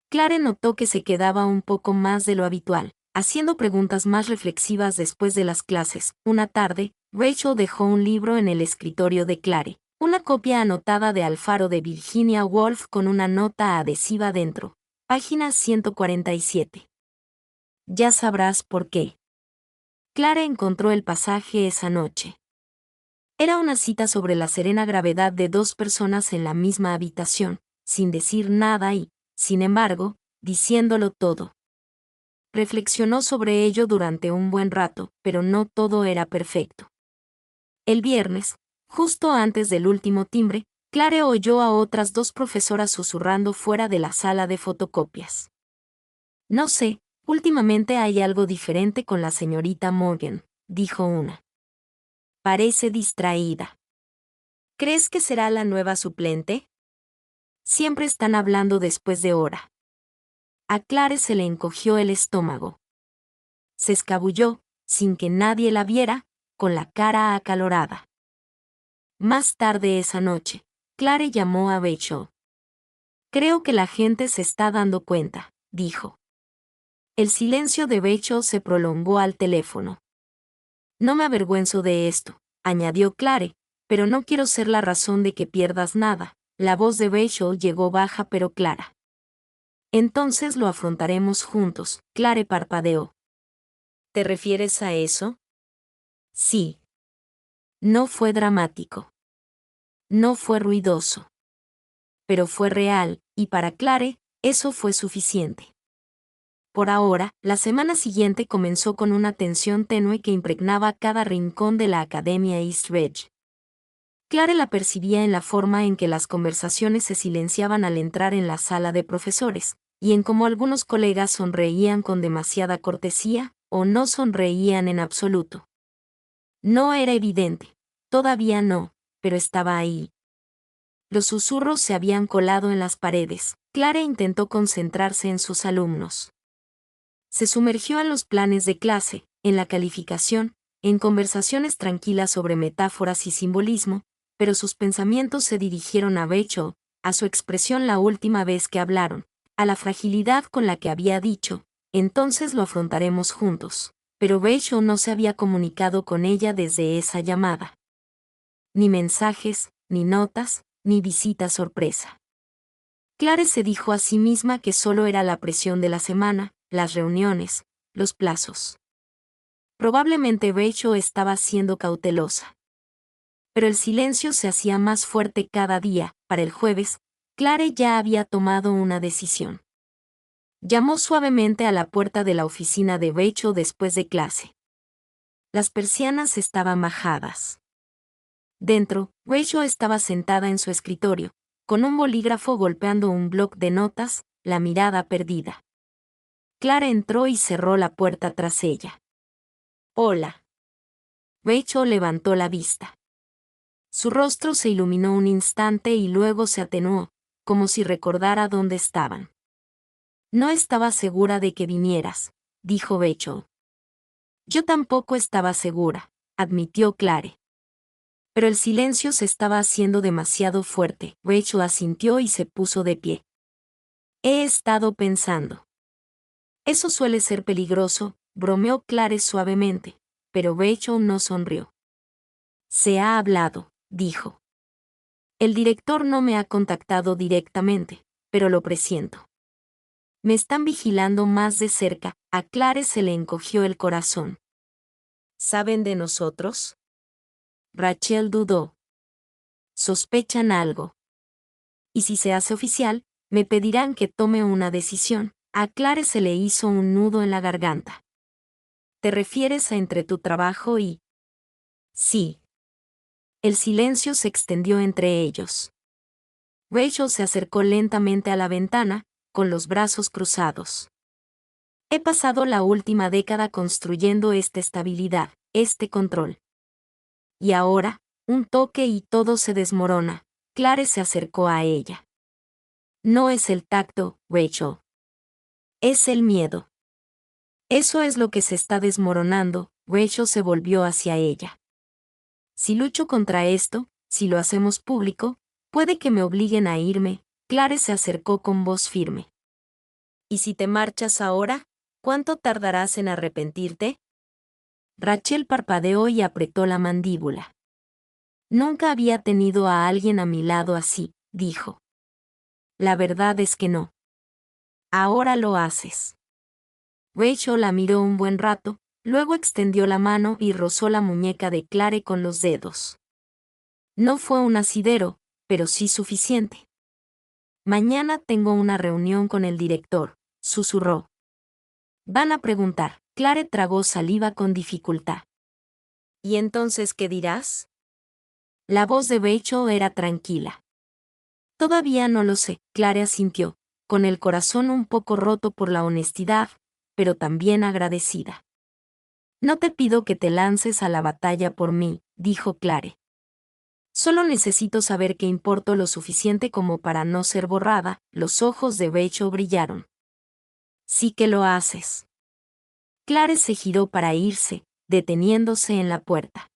Clare notó que se quedaba un poco más de lo habitual, haciendo preguntas más reflexivas después de las clases. Una tarde, Rachel dejó un libro en el escritorio de Clare, una copia anotada de Alfaro de Virginia Woolf con una nota adhesiva dentro. Página 147. Ya sabrás por qué. Clare encontró el pasaje esa noche. Era una cita sobre la serena gravedad de 2 personas en la misma habitación, sin decir nada y, sin embargo, diciéndolo todo. Reflexionó sobre ello durante un buen rato, pero no todo era perfecto. El viernes, justo antes del último timbre, Clare oyó a otras 2 profesoras susurrando fuera de la sala de fotocopias. No sé, últimamente hay algo diferente con la señorita Morgan, dijo una. Parece distraída. ¿Crees que será la nueva suplente? Siempre están hablando después de hora. A Clare se le encogió el estómago. Se escabulló, sin que nadie la viera, con la cara acalorada. Más tarde esa noche, Clare llamó a Rachel. Creo que la gente se está dando cuenta, dijo. El silencio de Rachel se prolongó al teléfono. No me avergüenzo de esto, añadió Clare, pero no quiero ser la razón de que pierdas nada. La voz de Rachel llegó baja pero clara. Entonces lo afrontaremos juntos, Clare parpadeó. ¿Te refieres a eso? Sí. No fue dramático. No fue ruidoso. Pero fue real, y para Clare, eso fue suficiente. Por ahora, la semana siguiente comenzó con una tensión tenue que impregnaba cada rincón de la Academia East Ridge. Clare la percibía en la forma en que las conversaciones se silenciaban al entrar en la sala de profesores, y en cómo algunos colegas sonreían con demasiada cortesía, o no sonreían en absoluto. No era evidente, todavía no, pero estaba ahí. Los susurros se habían colado en las paredes. Clare intentó concentrarse en sus alumnos. Se sumergió en los planes de clase, en la calificación, en conversaciones tranquilas sobre metáforas y simbolismo, pero sus pensamientos se dirigieron a Rachel, a su expresión la última vez que hablaron, a la fragilidad con la que había dicho, entonces lo afrontaremos juntos. Pero Rachel no se había comunicado con ella desde esa llamada. Ni mensajes, ni notas, ni visita sorpresa. Clare se dijo a sí misma que solo era la presión de la semana, las reuniones, los plazos. Probablemente Rachel estaba siendo cautelosa. Pero el silencio se hacía más fuerte cada día. Para el jueves, Clare ya había tomado una decisión. Llamó suavemente a la puerta de la oficina de Rachel después de clase. Las persianas estaban bajadas. Dentro, Rachel estaba sentada en su escritorio, con un bolígrafo golpeando un bloc de notas, la mirada perdida. Clare entró y cerró la puerta tras ella. Hola. Rachel levantó la vista. Su rostro se iluminó un instante y luego se atenuó, como si recordara dónde estaban. No estaba segura de que vinieras, dijo Rachel. Yo tampoco estaba segura, admitió Clare. Pero el silencio se estaba haciendo demasiado fuerte. Rachel asintió y se puso de pie. He estado pensando. Eso suele ser peligroso, bromeó Clare suavemente, pero Rachel no sonrió. Se ha hablado, dijo. El director no me ha contactado directamente, pero lo presiento. Me están vigilando más de cerca. A Clare se le encogió el corazón. ¿Saben de nosotros? Rachel dudó. Sospechan algo. Y si se hace oficial, me pedirán que tome una decisión. A Clare se le hizo un nudo en la garganta. ¿Te refieres a entre tu trabajo y...? Sí. El silencio se extendió entre ellos. Rachel se acercó lentamente a la ventana, con los brazos cruzados. He pasado la última década construyendo esta estabilidad, este control. Y ahora, un toque y todo se desmorona. Clare se acercó a ella. No es el tacto, Rachel. Es el miedo. Eso es lo que se está desmoronando. Rachel se volvió hacia ella. Si lucho contra esto, si lo hacemos público, puede que me obliguen a irme. Clare se acercó con voz firme. ¿Y si te marchas ahora? ¿Cuánto tardarás en arrepentirte? Rachel parpadeó y apretó la mandíbula. Nunca había tenido a alguien a mi lado así, dijo. La verdad es que no. Ahora lo haces. Rachel la miró un buen rato, luego extendió la mano y rozó la muñeca de Clare con los dedos. No fue un asidero, pero sí suficiente. Mañana tengo una reunión con el director, susurró. Van a preguntar. Clare tragó saliva con dificultad. ¿Y entonces qué dirás? La voz de Rachel era tranquila. Todavía no lo sé, Clare asintió, con el corazón un poco roto por la honestidad, pero también agradecida. No te pido que te lances a la batalla por mí, dijo Clare. Solo necesito saber que importo lo suficiente como para no ser borrada. Los ojos de Rachel brillaron. Sí que lo haces. Clare se giró para irse, deteniéndose en la puerta.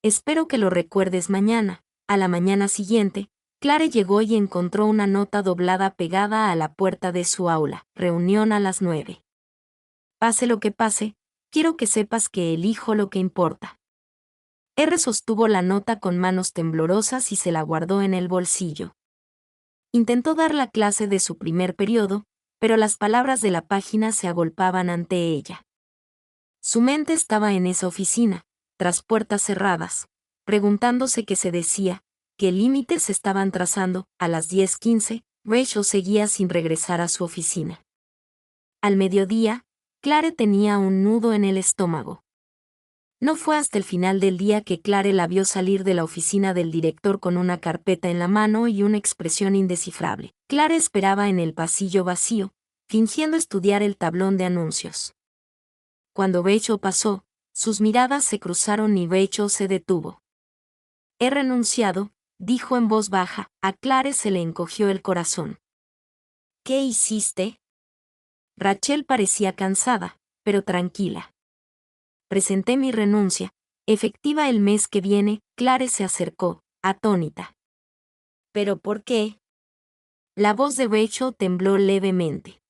Espero que lo recuerdes mañana. A la mañana siguiente, Clare llegó y encontró una nota doblada pegada a la puerta de su aula. Reunión a las 9. Pase lo que pase, quiero que sepas que elijo lo que importa. R sostuvo la nota con manos temblorosas y se la guardó en el bolsillo. Intentó dar la clase de su primer periodo, pero las palabras de la página se agolpaban ante ella. Su mente estaba en esa oficina, tras puertas cerradas, preguntándose qué se decía, qué límites se estaban trazando. A las 10:15, Rachel seguía sin regresar a su oficina. Al mediodía, Clare tenía un nudo en el estómago. No fue hasta el final del día que Clare la vio salir de la oficina del director con una carpeta en la mano y una expresión indescifrable. Clare esperaba en el pasillo vacío, fingiendo estudiar el tablón de anuncios. Cuando Rachel pasó, sus miradas se cruzaron y Rachel se detuvo. He renunciado, dijo en voz baja. A Clare se le encogió el corazón. ¿Qué hiciste? Rachel parecía cansada, pero tranquila. Presenté mi renuncia, efectiva el mes que viene. Clare se acercó, atónita. ¿Pero por qué? La voz de Rachel tembló levemente.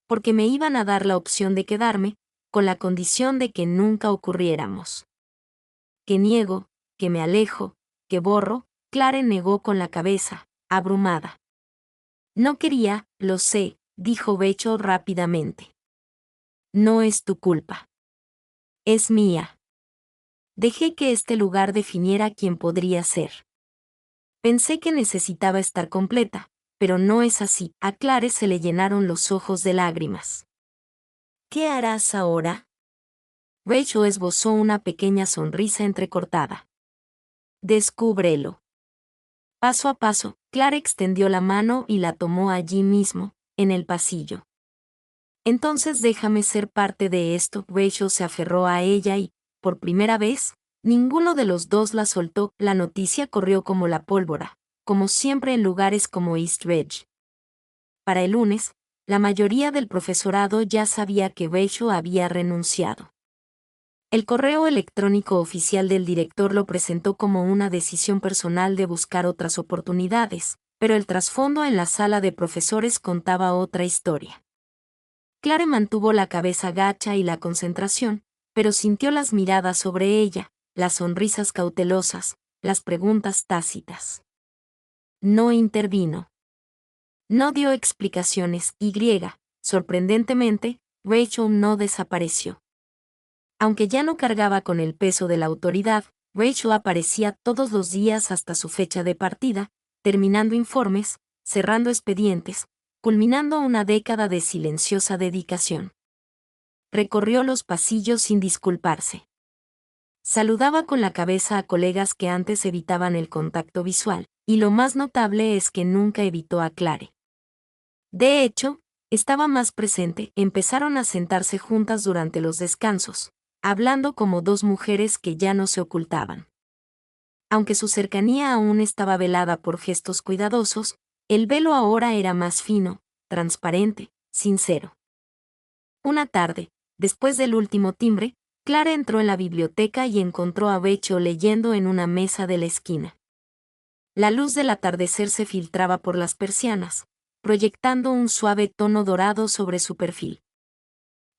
Porque me iban a dar la opción de quedarme, con la condición de que nunca ocurriéramos. Que niego, que me alejo, que borro. Clare negó con la cabeza, abrumada. No quería, lo sé, dijo Rachel rápidamente. No es tu culpa. Es mía. Dejé que este lugar definiera quién podría ser. Pensé que necesitaba estar completa, pero no es así. A Clare se le llenaron los ojos de lágrimas. ¿Qué harás ahora? Rachel esbozó una pequeña sonrisa entrecortada. Descúbrelo. Paso a paso, Clare extendió la mano y la tomó allí mismo, en el pasillo. Entonces déjame ser parte de esto. Rachel se aferró a ella y, por primera vez, ninguno de los dos la soltó. La noticia corrió como la pólvora, como siempre en lugares como East Ridge. Para el lunes, la mayoría del profesorado ya sabía que Rachel había renunciado. El correo electrónico oficial del director lo presentó como una decisión personal de buscar otras oportunidades, pero el trasfondo en la sala de profesores contaba otra historia. Clare mantuvo la cabeza gacha y la concentración, pero sintió las miradas sobre ella, las sonrisas cautelosas, las preguntas tácitas. No intervino. No dio explicaciones. Sorprendentemente, Rachel no desapareció. Aunque ya no cargaba con el peso de la autoridad, Rachel aparecía todos los días hasta su fecha de partida, terminando informes, cerrando expedientes, culminando una década de silenciosa dedicación. Recorrió los pasillos sin disculparse. Saludaba con la cabeza a colegas que antes evitaban el contacto visual, y lo más notable es que nunca evitó a Clare. De hecho, estaba más presente. Empezaron a sentarse juntas durante los descansos, hablando como dos mujeres que ya no se ocultaban. Aunque su cercanía aún estaba velada por gestos cuidadosos, el velo ahora era más fino, transparente, sincero. Una tarde, después del último timbre, Clara entró en la biblioteca y encontró a Rachel leyendo en una mesa de la esquina. La luz del atardecer se filtraba por las persianas, proyectando un suave tono dorado sobre su perfil.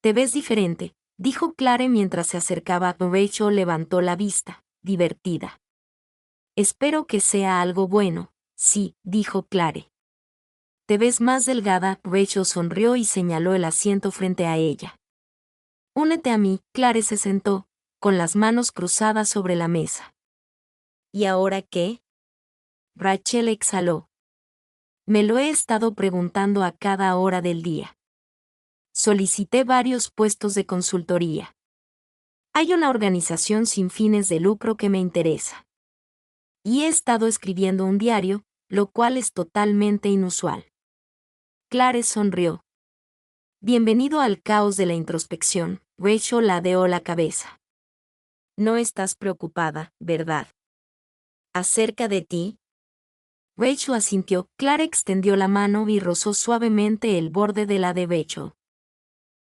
«Te ves diferente», dijo Clare mientras se acercaba. Rachel levantó la vista, divertida. «Espero que sea algo bueno», «Sí», dijo Clare. «Te ves más delgada». Rachel sonrió y señaló el asiento frente a ella. «Únete a mí». Clare se sentó, con las manos cruzadas sobre la mesa. «¿Y ahora qué?». Rachel exhaló. «Me lo he estado preguntando a cada hora del día. Solicité varios puestos de consultoría. Hay una organización sin fines de lucro que me interesa. Y he estado escribiendo un diario, lo cual es totalmente inusual». Clare sonrió. «Bienvenido al caos de la introspección». Rachel ladeó la cabeza. «No estás preocupada, ¿verdad? ¿Acerca de ti?». Rachel asintió. Claire extendió la mano y rozó suavemente el borde de la de Rachel.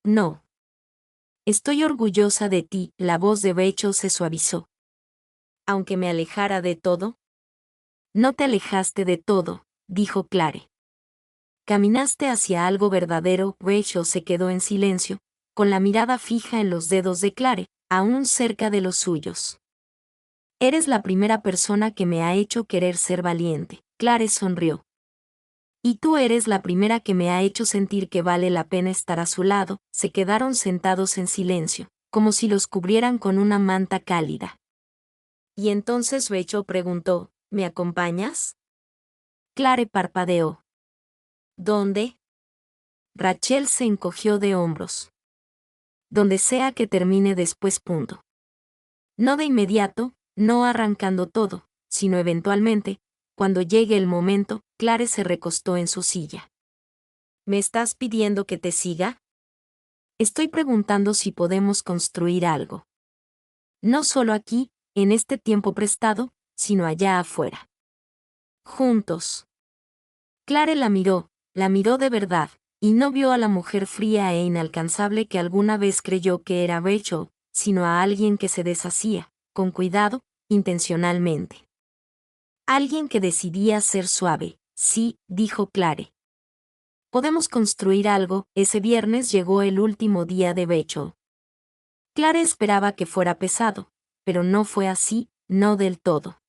No. Estoy orgullosa de ti. La voz de Rachel se suavizó. Aunque me alejara de todo. No te alejaste de todo, dijo Claire. Caminaste hacia algo verdadero. Rachel se quedó en silencio, con la mirada fija en los dedos de Claire, aún cerca de los suyos. Eres la primera persona que me ha hecho querer ser valiente. Claire sonrió. Y tú eres la primera que me ha hecho sentir que vale la pena estar a su lado. Se quedaron sentados en silencio, como si los cubrieran con una manta cálida. Y entonces Rachel preguntó, ¿me acompañas? Claire parpadeó. ¿Dónde? Rachel se encogió de hombros. Donde sea que termine después. No de inmediato, no arrancando todo, sino eventualmente, cuando llegue el momento. Claire se recostó en su silla. ¿Me estás pidiendo que te siga? Estoy preguntando si podemos construir algo. No solo aquí, en este tiempo prestado, sino allá afuera. Juntos. Claire la miró de verdad, y no vio a la mujer fría e inalcanzable que alguna vez creyó que era Rachel, sino a alguien que se deshacía, con cuidado, intencionalmente. Alguien que decidía ser suave. Sí, dijo Claire. Podemos construir algo. Ese viernes llegó el último día de Rachel. Claire esperaba que fuera pesado, pero no fue así, no del todo.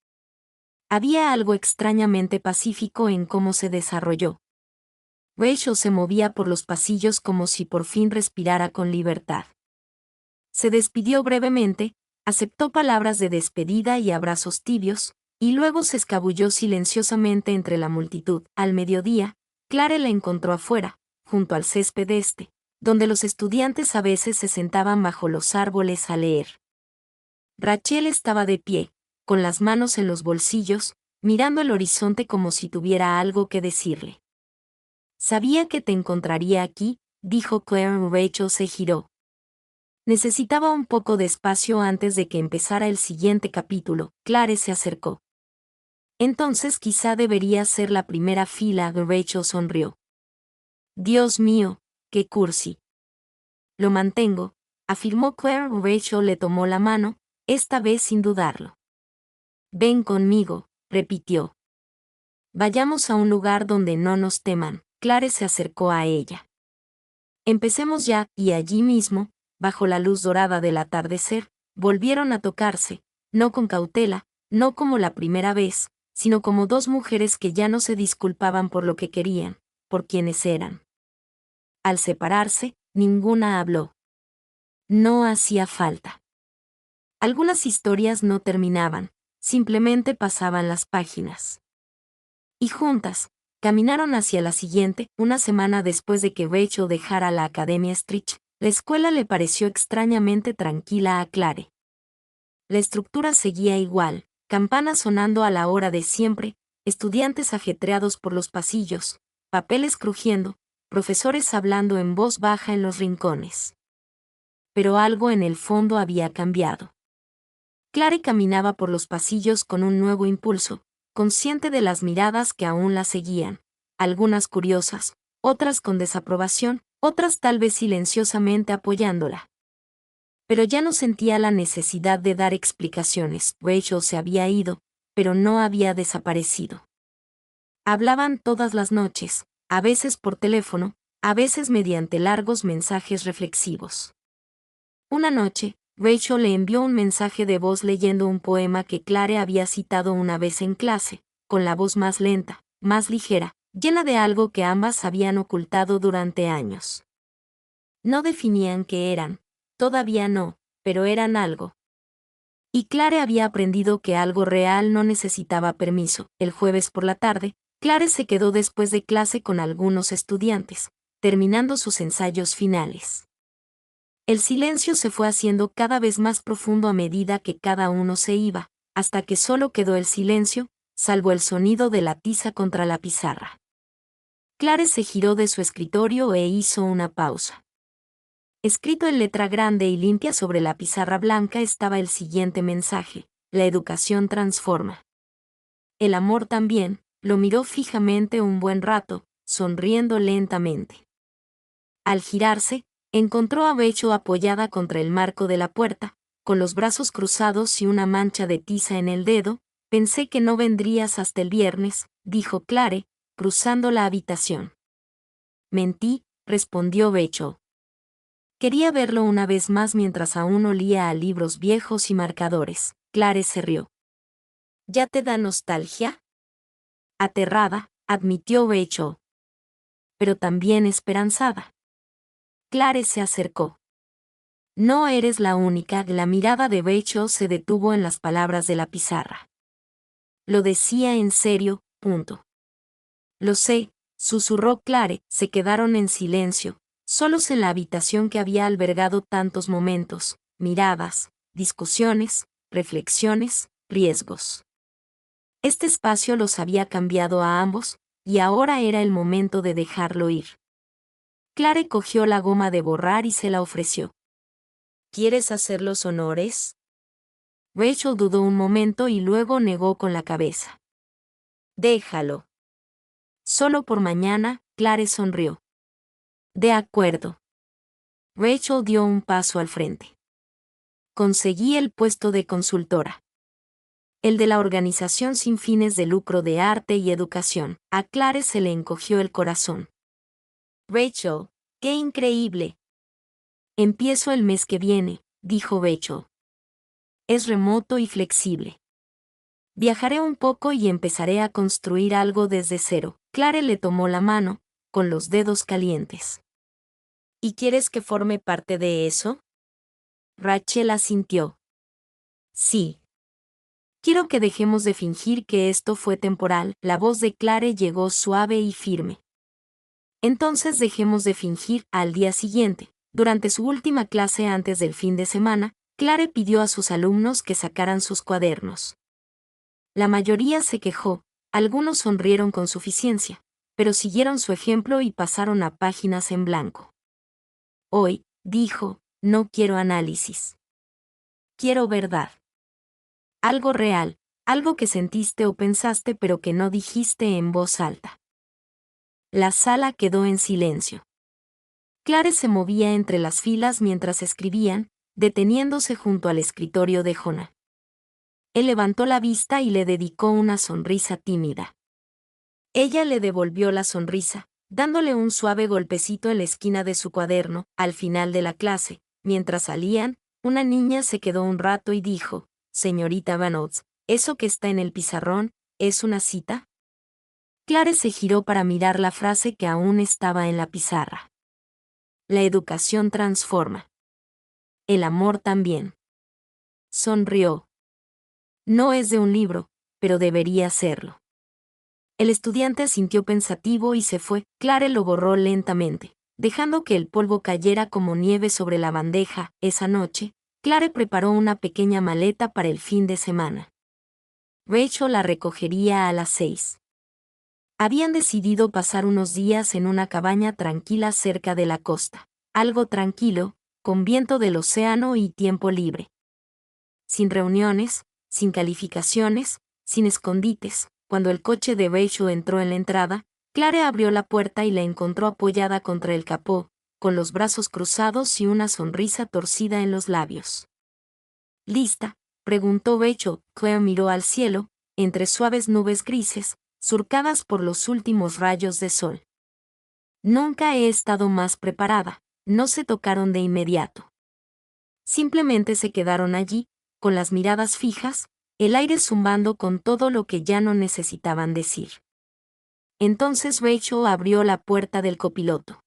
Había algo extrañamente pacífico en cómo se desarrolló. Rachel se movía por los pasillos como si por fin respirara con libertad. Se despidió brevemente, aceptó palabras de despedida y abrazos tibios, y luego se escabulló silenciosamente entre la multitud. Al mediodía, Claire la encontró afuera, junto al césped donde los estudiantes a veces se sentaban bajo los árboles a leer. Rachel estaba de pie, con las manos en los bolsillos, mirando el horizonte como si tuviera algo que decirle. Sabía que te encontraría aquí, dijo Claire. Rachel se giró. Necesitaba un poco de espacio antes de que empezara el siguiente capítulo. Claire se acercó. Entonces quizá debería ser la primera fila. Rachel sonrió. Dios mío, qué cursi. Lo mantengo, afirmó Claire. Rachel le tomó la mano, esta vez sin dudarlo. Ven conmigo, repitió. Vayamos a un lugar donde no nos teman. Claire se acercó a ella. Empecemos ya, y allí mismo, bajo la luz dorada del atardecer, volvieron a tocarse, no con cautela, no como la primera vez, sino como dos mujeres que ya no se disculpaban por lo que querían, por quienes eran. Al separarse, ninguna habló. No hacía falta. Algunas historias no terminaban, simplemente pasaban las páginas. Y juntas, caminaron hacia la siguiente. Una semana después de que Rachel dejara la Academia Stritch, la escuela le pareció extrañamente tranquila a Claire. La estructura seguía igual, campanas sonando a la hora de siempre, estudiantes ajetreados por los pasillos, papeles crujiendo, profesores hablando en voz baja en los rincones. Pero algo en el fondo había cambiado. Claire caminaba por los pasillos con un nuevo impulso, consciente de las miradas que aún la seguían, algunas curiosas, otras con desaprobación, otras tal vez silenciosamente apoyándola. Pero ya no sentía la necesidad de dar explicaciones. Rachel se había ido, pero no había desaparecido. Hablaban todas las noches, a veces por teléfono, a veces mediante largos mensajes reflexivos. Una noche, Rachel le envió un mensaje de voz leyendo un poema que Claire había citado una vez en clase, con la voz más lenta, más ligera, llena de algo que ambas habían ocultado durante años. No definían qué eran, todavía no, pero eran algo. Y Claire había aprendido que algo real no necesitaba permiso. El jueves por la tarde, Claire se quedó después de clase con algunos estudiantes, terminando sus ensayos finales. El silencio se fue haciendo cada vez más profundo a medida que cada uno se iba, hasta que solo quedó el silencio, salvo el sonido de la tiza contra la pizarra. Claire se giró de su escritorio e hizo una pausa. Escrito en letra grande y limpia sobre la pizarra blanca estaba el siguiente mensaje: la educación transforma. El amor también, Lo miró fijamente un buen rato, sonriendo lentamente. Al girarse, encontró a Rachel apoyada contra el marco de la puerta, con los brazos cruzados y una mancha de tiza en el dedo. Pensé que no vendrías hasta el viernes, dijo Clare, cruzando la habitación. Mentí, respondió Rachel. Quería verlo una vez más mientras aún olía a libros viejos y marcadores. Clare se rió. ¿Ya te da nostalgia? Aterrada, admitió Rachel. Pero también esperanzada. Clare se acercó. No eres la única. La mirada de Rachel se detuvo en las palabras de la pizarra. Lo decía en serio, punto. Lo sé, susurró Clare. Se quedaron en silencio, solos en la habitación que había albergado tantos momentos, miradas, discusiones, reflexiones, riesgos. Este espacio los había cambiado a ambos, y ahora era el momento de dejarlo ir. Clare cogió la goma de borrar y se la ofreció. ¿Quieres hacer los honores? Rachel dudó un momento y luego negó con la cabeza. Déjalo. Solo por mañana, Clare sonrió. De acuerdo. Rachel dio un paso al frente. Conseguí el puesto de consultora. El de la organización sin fines de lucro de arte y educación. A Clare se le encogió el corazón. Rachel, ¡qué increíble! Empiezo el mes que viene, dijo Rachel. Es remoto y flexible. Viajaré un poco y empezaré a construir algo desde cero. Clare le tomó la mano, con los dedos calientes. ¿Y quieres que forme parte de eso? Rachel asintió. Sí. Quiero que dejemos de fingir que esto fue temporal. La voz de Clare llegó suave y firme. Entonces dejemos de fingir. Al día siguiente, durante su última clase antes del fin de semana, Clare pidió a sus alumnos que sacaran sus cuadernos. La mayoría se quejó, algunos sonrieron con suficiencia, pero siguieron su ejemplo y pasaron a páginas en blanco. Hoy, dijo, no quiero análisis. Quiero verdad. Algo real, algo que sentiste o pensaste pero que no dijiste en voz alta. La sala quedó en silencio. Clare se movía entre las filas mientras escribían, deteniéndose junto al escritorio de Jonah. Él levantó la vista y le dedicó una sonrisa tímida. Ella le devolvió la sonrisa, dándole un suave golpecito en la esquina de su cuaderno. Al final de la clase, mientras salían, una niña se quedó un rato y dijo, «Señorita Van Ots, ¿eso que está en el pizarrón, es una cita?» Clare se giró para mirar la frase que aún estaba en la pizarra. La educación transforma. El amor también. Sonrió. No es de un libro, pero debería serlo. El estudiante asintió pensativo y se fue. Clare lo borró lentamente, dejando que el polvo cayera como nieve sobre la bandeja. Esa noche, Clare preparó una pequeña maleta para el fin de semana. Rachel la recogería a las 6. Habían decidido pasar unos días en una cabaña tranquila cerca de la costa. Algo tranquilo, con viento del océano y tiempo libre. Sin reuniones, sin calificaciones, sin escondites. Cuando el coche de Rachel entró en la entrada, Clare abrió la puerta y la encontró apoyada contra el capó, con los brazos cruzados y una sonrisa torcida en los labios. ¿Lista?, preguntó Rachel. Claire miró al cielo, entre suaves nubes grises, surcadas por los últimos rayos de sol. Nunca he estado más preparada. No se tocaron de inmediato. Simplemente se quedaron allí, con las miradas fijas, el aire zumbando con todo lo que ya no necesitaban decir. Entonces Rachel abrió la puerta del copiloto.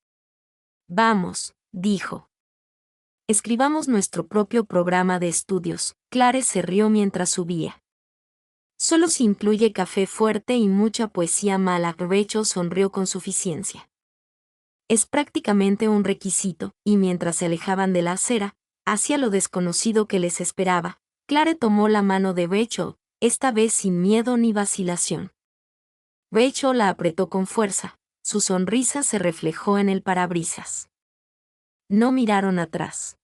Vamos, dijo. Escribamos nuestro propio programa de estudios. Clare se rió mientras subía. Solo si incluye café fuerte y mucha poesía mala. Rachel sonrió con suficiencia. Es prácticamente un requisito, y mientras se alejaban de la acera, hacia lo desconocido que les esperaba, Clare tomó la mano de Rachel, esta vez sin miedo ni vacilación. Rachel la apretó con fuerza, su sonrisa se reflejó en el parabrisas. No miraron atrás.